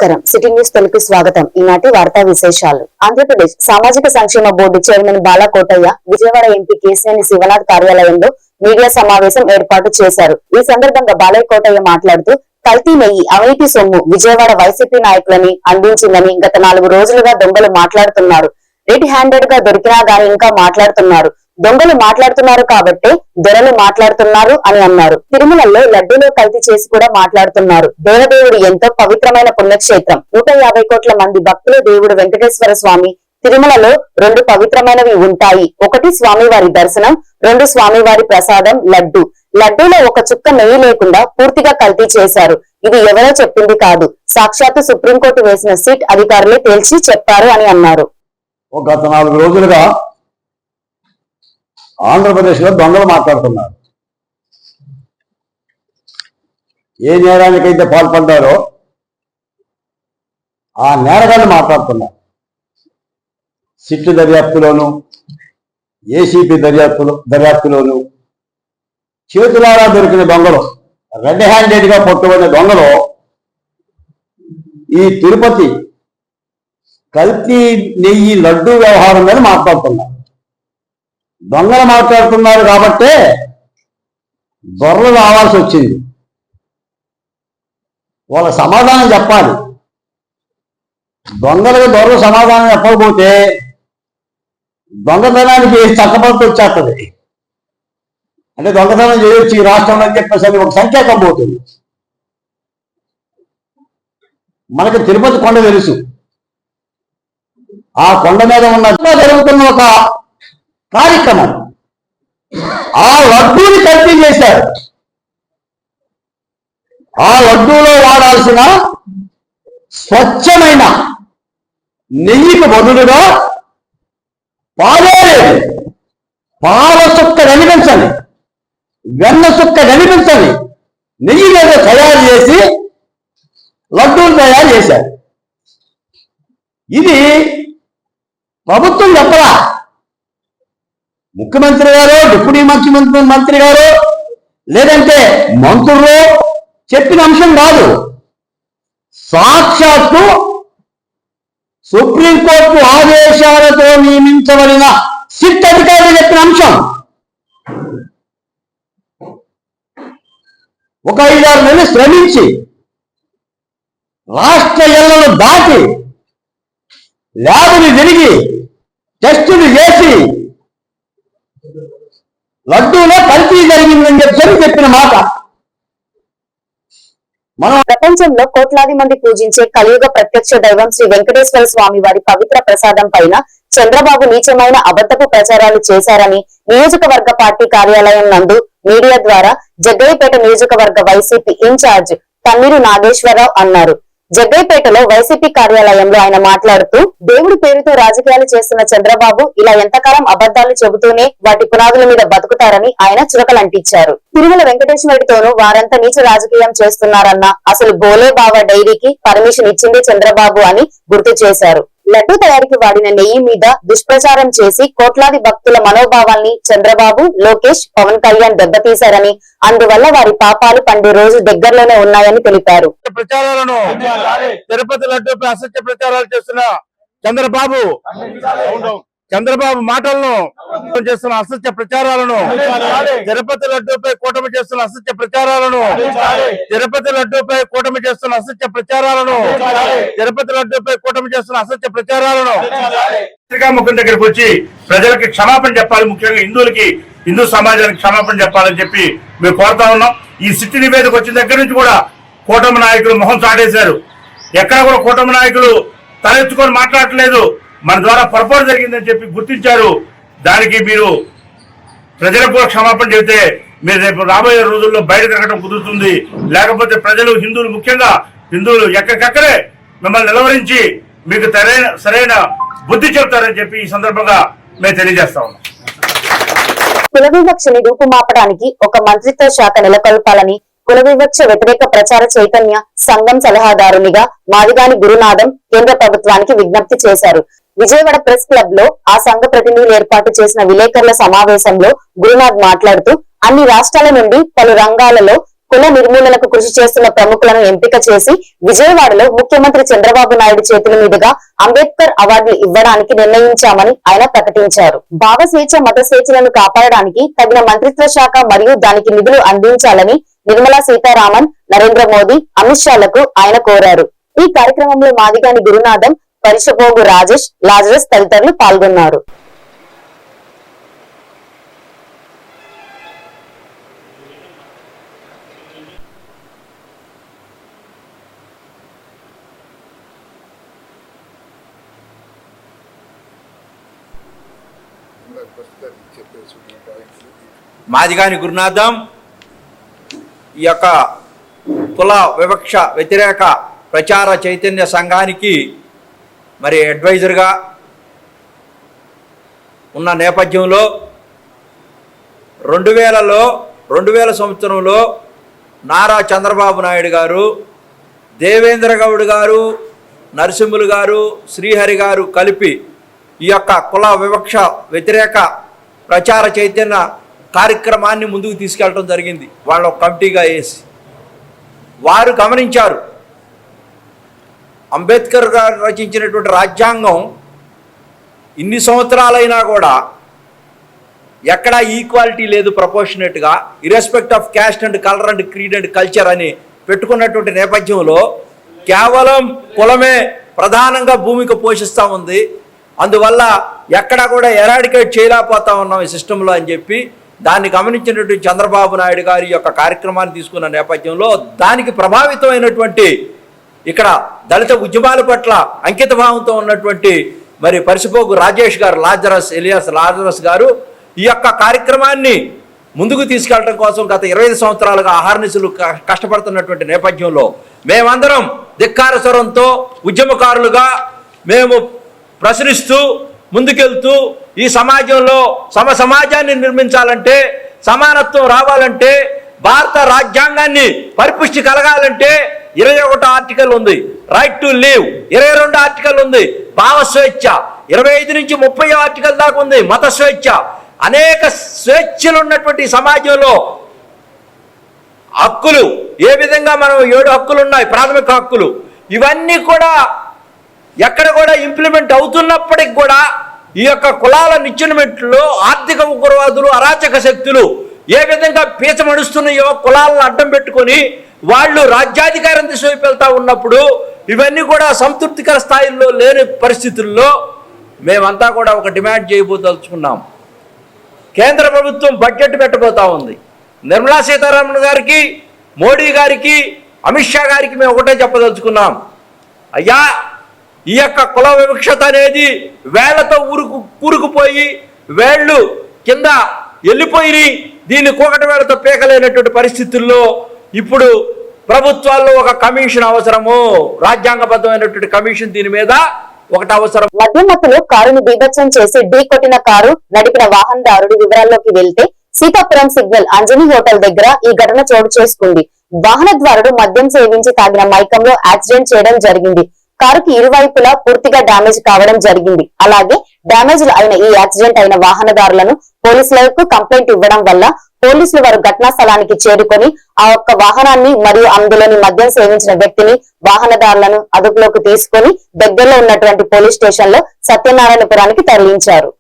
నమస్కారం. City news Telugu స్వాగతం. ఈనాటి వార్తా విశేషాలు. ఆంధ్రప్రదేశ్ సామాజిక సంక్షేమ board chairman Balakotaiah Vijayawada MP Kesineni Sivanath కార్యాలయంలో మీడియా సమావేశం ఏర్పాటు చేశారు. ఈ సందర్భంగా బాలకోటయ్య మాట్లాడుతూ కల్తీ నెయ్యి, అవినీతి సొమ్ము విజయవాడ వైసీపీ నాయకులని అందించిందని గత 4 రోజులుగా దొంగలు మాట్లాడుతున్నారు. రెడ్ హ్యాండెడ్ గా దొరికినా గానీ ఇంకా మాట్లాడుతున్నారు. దొంగలు మాట్లాడుతున్నారు కాబట్టే దొరలు మాట్లాడుతున్నారు అని అన్నారు. తిరుమలలో లడ్డూలో కల్తీ చేసి కూడా మాట్లాడుతున్నారు. దేవదేవుడు ఎంతో పవిత్రమైన పుణ్యక్షేత్రం. 150 కోట్ల మంది భక్తులు దేవుడు వెంకటేశ్వర స్వామి. తిరుమలలో 2 పవిత్రమైనవి ఉంటాయి. 1 స్వామివారి దర్శనం, 2 స్వామివారి ప్రసాదం లడ్డు. లడ్డూలో ఒక చుక్క నెయ్యి లేకుండా పూర్తిగా కల్తీ చేశారు. ఇది ఎవరో చెప్పింది కాదు, సాక్షాత్తు సుప్రీంకోర్టు వేసిన సిట్ అధికారులే తేల్చి చెప్పారు అని అన్నారు. గత 4 రోజులుగా ఆంధ్రప్రదేశ్ లో దొంగలు మాట్లాడుతున్నారు. ఏ నేరానికైతే పాల్పడ్డారో ఆ నేరగాళ్ళు మాట్లాడుతున్నారు. సిట్ దర్యాప్తులోను, ఏసీపీ దర్యాప్తులోను చేతులారా దొరికిన దొంగలు, రెడ్ హ్యాండెడ్ గా పట్టుబడిన దొంగలు ఈ తిరుపతి కల్తీ నెయ్యి లడ్డూ వ్యవహారం మీద మాట్లాడుతున్నారు. దొంగలు మాట్లాడుతున్నారు కాబట్టే దొరలు రావాల్సి వచ్చింది. వాళ్ళ సమాధానం చెప్పాలి. దొంగలకు దొరలు సమాధానం చెప్పకపోతే దొంగతనానికి చట్టపద్ధతి వచ్చేస్తుంది. అంటే దొంగతనం చేయొచ్చు ఈ రాష్ట్రంలో అని చెప్పేసి ఒక సంకేతం పోతుంది. మనకి తిరుపతి కొండ తెలుసు. ఆ కొండ మీద ఉన్న జరుగుతున్న ఒక కార్యక్రమం, ఆ లడ్డూని కల్తీ చేశారు. ఆ లడ్డూలో వాడాల్సిన స్వచ్ఛమైన నెయ్యికి బదులుగా పాలే లేదు. పాల చుక్క కనిపించని, వెన్న చుక్క కనిపించని నెయ్యి మీద తయారు చేసి లడ్డూలు తయారు చేశారు. ఇది ప్రభుత్వం చెప్పరా? ముఖ్యమంత్రి గారు, డిప్యూటీ మంత్రి గారు, లేదంటే మంత్రులు చెప్పిన అంశం కాదు. సాక్షాత్తు సుప్రీంకోర్టు ఆదేశాలతో నియమించబడిన సిట్ అధికారులు చెప్పిన అంశం. ఒక 5-6 నెలలు శ్రమించి రాష్ట్ర ఎల్లలు దాటి ల్యాబులు తిరిగి టెస్టులు చేసి లడ్డూలో కల్తీ జరిగిందని చెప్పిన మాట. మనం ప్రపంచంలో కోట్లాది మంది పూజించే కలియుగ ప్రత్యక్ష దైవం శ్రీ వెంకటేశ్వర స్వామి వారి పవిత్ర ప్రసాదం పైన చంద్రబాబు నీచమైన అబద్ధపు ప్రచారాలు చేశారని నియోజకవర్గ పార్టీ కార్యాలయం నందు మీడియా ద్వారా జగ్గయ్యపేట నియోజకవర్గ వైసీపీ ఇన్ఛార్జ్ తన్నీరు నాగేశ్వరరావు అన్నారు. జగ్గయ్యపేటలో వైసీపీ కార్యాలయంలో ఆయన మాట్లాడుతూ దేవుడి పేరుతో రాజకీయాలు చేస్తున్న చంద్రబాబు ఇలా ఎంతకాలం అబద్దాలు చెబుతూనే వాటి పునాదుల మీద బతుకుతారని ఆయన చురకలంటించారు. తిరుమల వెంకటేశ్వరుడితోనూ వారంతా నీచ రాజకీయం చేస్తున్నారన్న అసలు బోలే బావ డైరీకి పర్మిషన్ ఇచ్చింది చంద్రబాబు అని గుర్తు చేశారు. లడ్డూ తయారీకి వాడిన నెయ్యి మీద దుష్ప్రచారం చేసి కోట్లాది భక్తుల మనోభావాల్ని చంద్రబాబు, లోకేష్, పవన్ కళ్యాణ్ దెబ్బతీశారని, అందువల్ల వారి పాపాలు పండే రోజు దగ్గరలోనే ఉన్నాయని తెలిపారు. ప్రచారాలను తిరుపతి లడ్డూపై అసత్య ప్రచారాలు చేస్తున్న చంద్రబాబు మాటలను చేస్తున్న అసత్య ప్రచారాలను, తిరుపతి లడ్డూపై కూటమి చేస్తున్న అసత్య ప్రచారాలను, తిరుపతి లడ్డూపై కూటమి చేస్తున్న అసత్య ప్రచారాలను, తిరుపతి లడ్డూపై కూటమి చేస్తున్న అసత్య ప్రచారాలను ముఖం దగ్గరికి వచ్చి ప్రజలకి క్షమాపణ చెప్పాలి. ముఖ్యంగా హిందూ సమాజానికి క్షమాపణ చెప్పాలని చెప్పి మేము కోరుతా ఉన్నాం. ఈ సిట్టి నివేదిక వచ్చిన దగ్గర నుంచి కూడా కూటమి నాయకులు మొహం చాటేశారు. ఎక్కడ కూడా కూటమి నాయకులు తలెత్తుకొని మాట్లాడట్లేదు. మన ద్వారా పొరపాటు జరిగిందని చెప్పి గుర్తించారు. దానికి మీరు ప్రజలకు కూడా క్షమాపణ చెబితే మీరు రేపు రాబోయే రోజుల్లో బయట తిరగడం కుదురుతుంది. లేకపోతే ప్రజలు, హిందువులు, ముఖ్యంగా హిందువులు ఎక్కడికక్కడే మిమ్మల్ని నిలవరించి మీకు సరైన బుద్ధి చెబుతారని చెప్పి ఈ సందర్భంగా మేము తెలియజేస్తా ఉన్నాం. కుల వివక్షని రూపుమాపడానికి ఒక మంత్రిత్వ శాఖ నెలకొల్పాలని కుల వివక్ష వ్యతిరేక ప్రచార చైతన్య సంఘం సలహాదారునిగా మాదిగాని గురునాథం కేంద్ర ప్రభుత్వానికి విజ్ఞప్తి చేశారు. విజయవాడ ప్రెస్ క్లబ్ లో ఆ సంఘ ప్రతినిధులు ఏర్పాటు చేసిన విలేకరుల సమావేశంలో గురునాథ్ మాట్లాడుతూ అన్ని రాష్ట్రాల నుండి పలు రంగాలలో కుల నిర్మూలనకు కృషి చేస్తున్న ప్రముఖులను ఎంపిక చేసి విజయవాడలో ముఖ్యమంత్రి చంద్రబాబు నాయుడు చేతుల మీదుగా అంబేద్కర్ అవార్డులు ఇవ్వడానికి నిర్ణయించామని ఆయన ప్రకటించారు. భావ స్వేచ్ఛ, మత స్వేచ్ఛలను కాపాడడానికి తగిన మంత్రిత్వ శాఖ మరియు దానికి నిధులు అందించాలని నిర్మలా సీతారామన్, నరేంద్ర మోదీ, అమిత్ షాలకు ఆయన కోరారు. ఈ కార్యక్రమంలో మాదిగాని గురునాథం, పరిషపోగు రాజేష్, లాజరస్ తదితరులు పాల్గొన్నారు. మాదిగాని గురునాథం ఈ యొక్క కుల వివక్ష వ్యతిరేక ప్రచార చైతన్య సంఘానికి మరి అడ్వైజర్గా ఉన్న నేపథ్యంలో 2000 సంవత్సరంలో నారా చంద్రబాబు నాయుడు గారు, దేవేంద్ర గౌడ్ గారు, నరసింహులు గారు, శ్రీహరి గారు కలిపి ఈ యొక్క కుల వివక్ష వ్యతిరేక ప్రచార చైతన్య కార్యక్రమాన్ని ముందుకు తీసుకెళ్ళడం జరిగింది. వాళ్ళ కమిటీగా వేసి వారు గమనించారు, అంబేద్కర్ గారు రచించినటువంటి రాజ్యాంగం ఇన్ని సంవత్సరాలైనా కూడా ఎక్కడా ఈక్వాలిటీ లేదు, ప్రపోర్షనేట్గా irrespective of caste and colour and creed and culture అని పెట్టుకున్నటువంటి నేపథ్యంలో కేవలం కులమే ప్రధానంగా భూమిక పోషిస్తూ ఉంది. అందువల్ల ఎక్కడా కూడా ఎరాడికేట్ చేయలేకపోతా ఉన్నాం ఈ సిస్టంలో అని చెప్పి దాన్ని గమనించినటువంటి చంద్రబాబు నాయుడు గారి యొక్క కార్యక్రమాన్ని తీసుకున్న నేపథ్యంలో దానికి ప్రభావితమైనటువంటి ఇక్కడ దళిత ఉద్యమాల పట్ల అంకిత భావంతో ఉన్నటువంటి మరి పరిషపోగు రాజేష్ గారు, లాజరస్ గారు ఈ యొక్క కార్యక్రమాన్ని ముందుకు తీసుకెళ్ళడం కోసం గత 25 సంవత్సరాలుగా అహర్నిశలు కష్టపడుతున్నటువంటి నేపథ్యంలో మేమందరం ధిక్కార స్వరంతో ఉద్యమకారులుగా మేము ప్రశ్నిస్తూ ముందుకెళ్తూ ఈ సమాజంలో సమాజాన్ని నిర్మించాలంటే, సమానత్వం రావాలంటే, భారత రాజ్యాంగాన్ని పరిపుష్టి కలగాలంటే 21 ఆర్టికల్ ఉంది, రైట్ టు లివ్, 22 ఆర్టికల్ ఉంది, భావ స్వేచ్ఛ, 25 నుంచి 30 ఆర్టికల్ దాకా ఉంది, మత స్వేచ్ఛ, అనేక స్వేచ్ఛలు ఉన్నటువంటి సమాజంలో హక్కులు ఏ విధంగా మనం 7 హక్కులు ఉన్నాయి, ప్రాథమిక హక్కులు, ఇవన్నీ కూడా ఎక్కడ కూడా ఇంప్లిమెంట్ అవుతున్నప్పటికి కూడా ఈ యొక్క కులాల నిచ్చెనమెట్లో ఆర్థిక ఉగ్రవాదులు, అరాచక శక్తులు ఏ విధంగా పీచమడుస్తున్నాయో కులాలను అడ్డం పెట్టుకొని వాళ్ళు రాజ్యాధికారం దిశవైపు వెళ్తా ఉన్నప్పుడు ఇవన్నీ కూడా సంతృప్తికర స్థాయిలో లేని పరిస్థితుల్లో మేమంతా కూడా ఒక డిమాండ్ చేయబోదలుచుకున్నాం. కేంద్ర ప్రభుత్వం బడ్జెట్ పెట్టబోతా ఉంది. నిర్మలా సీతారామన్ గారికి, మోడీ గారికి, అమిత్ షా గారికి మేము ఒకటే చెప్పదలుచుకున్నాం, అయ్యా ఈ యొక్క కుల వివక్షత అనేది వేళ్లతో కూరుకుపోయి వేళ్ళు కింద వెళ్ళిపోయి దీన్ని కూకటి వేళ్లతో పీకలేనటువంటి పరిస్థితుల్లో ఇప్పుడు ప్రభుత్వాల్లో ఒక కమిషన్ అవసరము, రాజ్యాంగబద్ధమైనటువంటి కమిషన్ దీని మీద ఒకటి అవసరం. మధ్యమత్తులో కారును బీభత్సం చేసి ఢీ కొట్టిన కారు నడిపిన వాహనదారుడి వివరాల్లోకి వెళ్తే సీతాపురం సిగ్నల్ అంజనీ హోటల్ దగ్గర ఈ ఘటన చోటు చేసుకుంది. వాహనదారుడు మద్యం సేవించి తాగిన మైకంలో యాక్సిడెంట్ చేయడం జరిగింది. కారుకి ఇరువైపులా పూర్తిగా డ్యామేజ్ కావడం జరిగింది. అలాగే డ్యామేజ్ అయిన ఈ యాక్సిడెంట్ అయిన వాహనదారులను పోలీసులకు కంప్లైంట్ ఇవ్వడం వల్ల పోలీసులు వారు ఘటనా స్థలానికి చేరుకొని ఆ ఒక్క వాహనాన్ని మరియు అందులోని మద్యం సేవించిన వ్యక్తిని, వాహనదారులను అదుపులోకి తీసుకొని దగ్గరలో ఉన్నటువంటి పోలీస్ స్టేషన్ లో సత్యనారాయణపురానికి తరలించారు.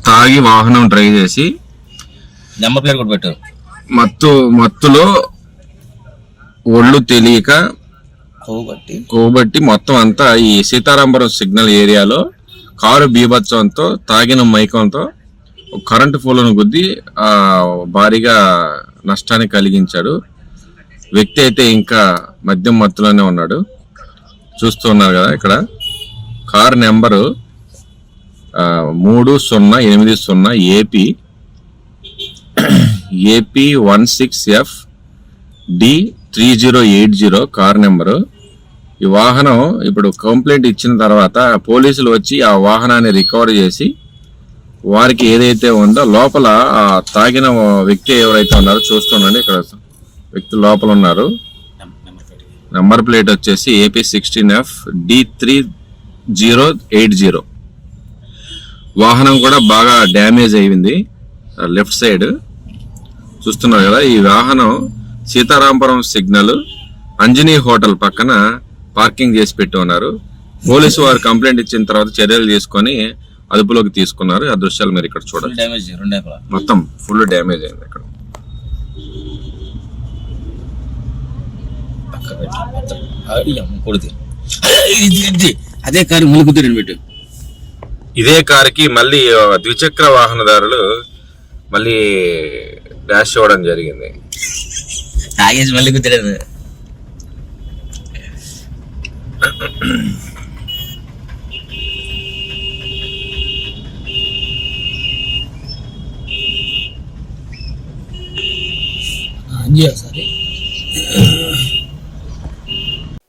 తాగి వాహనం డ్రైవ్ చేసి నెంబర్ ప్లేట్ కూడా పెట్టారు. మత్తులో ఒళ్ళు తెలియక కోబట్టి మొత్తం అంతా ఈ సీతారాంపురం సిగ్నల్ ఏరియాలో కారు బీభత్సంతో తాగిన మైకంతో కరెంటు పోలను గుద్ది భారీగా నష్టాన్ని కలిగించాడు. వ్యక్తి అయితే ఇంకా మద్యం మత్తులోనే ఉన్నాడు. చూస్తున్నారు కదా ఇక్కడ car number 3080 AP 16F D3080 car number. ఈ వాహనం ఇప్పుడు కంప్లైంట్ ఇచ్చిన తర్వాత పోలీసులు వచ్చి ఆ వాహనాన్ని రికవర్ చేసి వారికి ఏదైతే ఉందో లోపల ఆ తాగిన వ్యక్తి ఎవరైతే ఉన్నారో చూస్తుండండి, ఇక్కడ వ్యక్తులు లోపల ఉన్నారు. నెంబర్ ప్లేట్ వచ్చేసి AP16F D3080. వాహనం కూడా బాగా డ్యామేజ్ అయింది లెఫ్ట్ సైడ్ చూస్తున్నారు కదా. ఈ వాహనం సీతారాంపురం సిగ్నల్ అంజనీ హోటల్ పక్కన పార్కింగ్ చేసి పెట్టి ఉన్నారు. పోలీసు వారు కంప్లైంట్ ఇచ్చిన తర్వాత చర్యలు తీసుకొని అదుపులోకి తీసుకున్నారు. ఆ దృశ్యాలు మీరు ఇక్కడ చూడండి. మొత్తం ఫుల్ డ్యామేజ్ అయింది ఇక్కడ. అదే కారు మళ్ళీ కుదిరండి పెట్టు. ఇదే కారుకి మళ్ళీ ద్విచక్ర వాహనదారులు మళ్ళీ డాష్ ఇవ్వడం జరిగింది. తాగేసి మళ్ళీ కుదిరాను.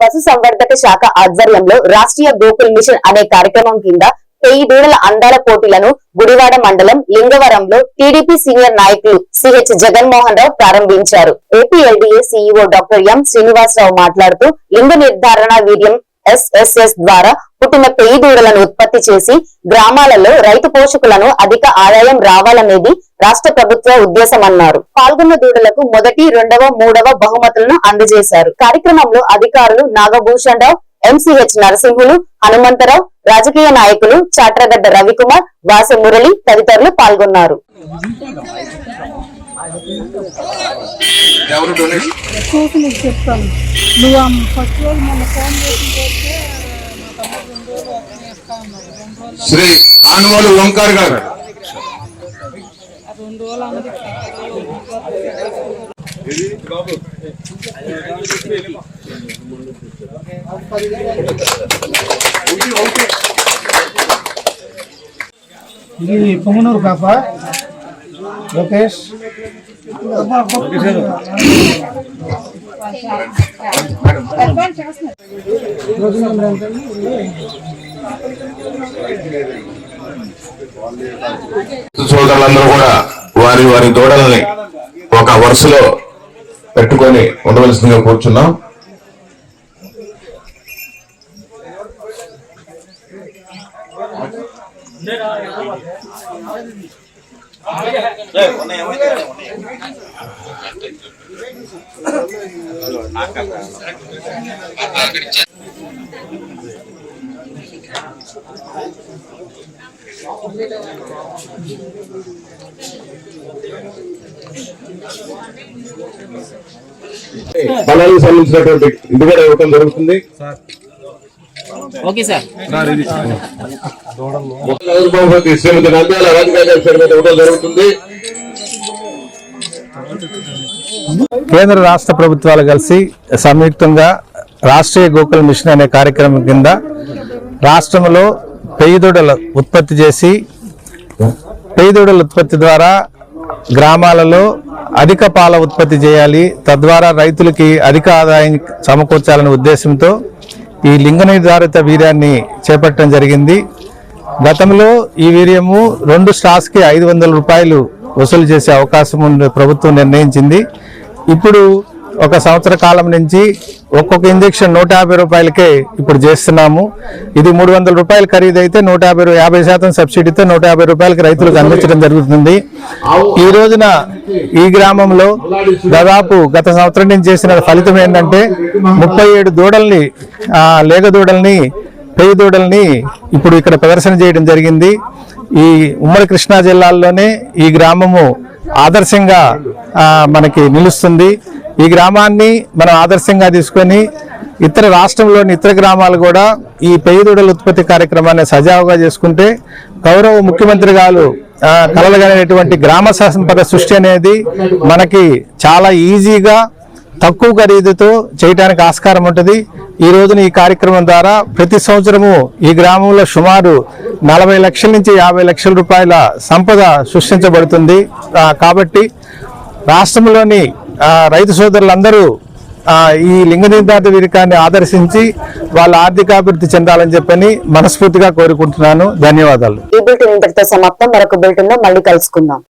పశుసంవర్ధక శాఖ ఆధ్వర్యంలో రాష్ట్రీయ గోకుల్ మిషన్ అనే కార్యక్రమం కింద 1000 దూడల అందాల పోటీలను గుడివాడ మండలం లింగవరంలో టీడీపీ సీనియర్ నాయకులు సిహెచ్ జగన్మోహన్ రావు ప్రారంభించారు. APLDA CEO doctor M Srinivasarao మాట్లాడుతూ లింగ నిర్ధారణ వీర్యం SSS ద్వారా పుట్టిన 1000 దూడలను ఉత్పత్తి చేసి గ్రామాలలో రైతు పోషకులను అధిక ఆదాయం రావాలనేది రాష్ట్ర ప్రభుత్వ ఉద్దేశమన్నారు. పాల్గొన్న దూడలకు మొదటి, 2వ, 3వ బహుమతులను అందజేశారు. కార్యక్రమంలో అధికారులు నాగభూషణ్ రావు, MCH నరసింహులు, హనుమంతరావు, రాజకీయ నాయకులు చాట్రగడ్డ రవికుమార్, వాస మురళి తదితరులు పాల్గొన్నారు. శ్రీ కానుమోలు ఓంకార్ గారు. ఇది పొంగనూరు కాప లోకేష్. సోదరులందరూ కూడా వారి వారి దూడల్ని ఒక వరుసలో పెట్టుకొని ఉండవలసిందిగా కూర్చున్నాం. బలాలకు సంబంధించినటువంటి ఇది కూడా ఇవ్వటం జరుగుతుంది. శ్రీమతి నంద్యాల రాధికా గారి పేరు మీద ఇవ్వడం జరుగుతుంది. కేంద్ర రాష్ట్ర ప్రభుత్వాలు కలిసి సంయుక్తంగా రాష్ట్రీయ గోకుల్ మిషన్ అనే కార్యక్రమం కింద రాష్ట్రంలో 1000 దూడల ఉత్పత్తి చేసి 1000 దూడల ఉత్పత్తి ద్వారా గ్రామాలలో అధిక పాల ఉత్పత్తి చేయాలి, తద్వారా రైతులకి అధిక ఆదాయం సమకూర్చాలనే ఉద్దేశంతో ఈ లింగ నిర్ధారిత వీర్యాన్ని చేపట్టడం జరిగింది. గతంలో ఈ వీర్యము 2 స్టాక్స్కి 500 రూపాయలు వసూలు చేసే అవకాశం ప్రభుత్వం నిర్ణయించింది. ఇప్పుడు 1 సంవత్సర కాలం నుంచి ఒక్కొక్క ఇంజెక్షన్ 150 రూపాయలకే ఇప్పుడు చేస్తున్నాము. ఇది 300 రూపాయలు ఖరీదైతే 50% సబ్సిడీతో 150 రూపాయలకి రైతులకు అందించడం జరుగుతుంది. ఈ రోజున ఈ గ్రామంలో దాదాపు గత సంవత్సరం నుంచి చేసిన ఫలితం ఏంటంటే 37 దూడల్ని లేగ దూడల్ని 1000 దూడల్ని ఇప్పుడు ఇక్కడ ప్రదర్శన చేయడం జరిగింది. ఈ ఉమ్మడి కృష్ణా జిల్లాల్లోనే ఈ గ్రామము ఆదర్శంగా మనకి నిలుస్తుంది. ఈ గ్రామాన్ని మనం ఆదర్శంగా తీసుకొని ఇతర రాష్ట్రంలోని ఇతర గ్రామాలు కూడా ఈ 1000 దూడల ఉత్పత్తి కార్యక్రమాన్ని సజావుగా చేసుకుంటే గౌరవ ముఖ్యమంత్రి గారు కలలుగనేటువంటి గ్రామ సంపద సృష్టి అనేది మనకి చాలా ఈజీగా తక్కువ ఖరీదుతో చేయడానికి ఆస్కారం ఉంటుంది. ఈ రోజున ఈ కార్యక్రమం ద్వారా ప్రతి సంవత్సరము ఈ గ్రామంలో సుమారు 40 లక్షల నుంచి 50 లక్షల రూపాయల సంపద సృష్టించబడుతుంది. కాబట్టి రాష్ట్రంలోని రైతు సోదరులందరూ ఈ లింగ నిర్ధారణ వీరికాన్ని ఆదర్శించి వాళ్ళ ఆర్థికాభివృద్ధి చెందాలని చెప్పని మనస్ఫూర్తిగా కోరుకుంటున్నాను. ధన్యవాదాలు. ఈ బులెటిన్ ఇంతటితో సమాప్తం. మరొక బులెటిన్ లో మళ్ళీ కలుసుకుందాం.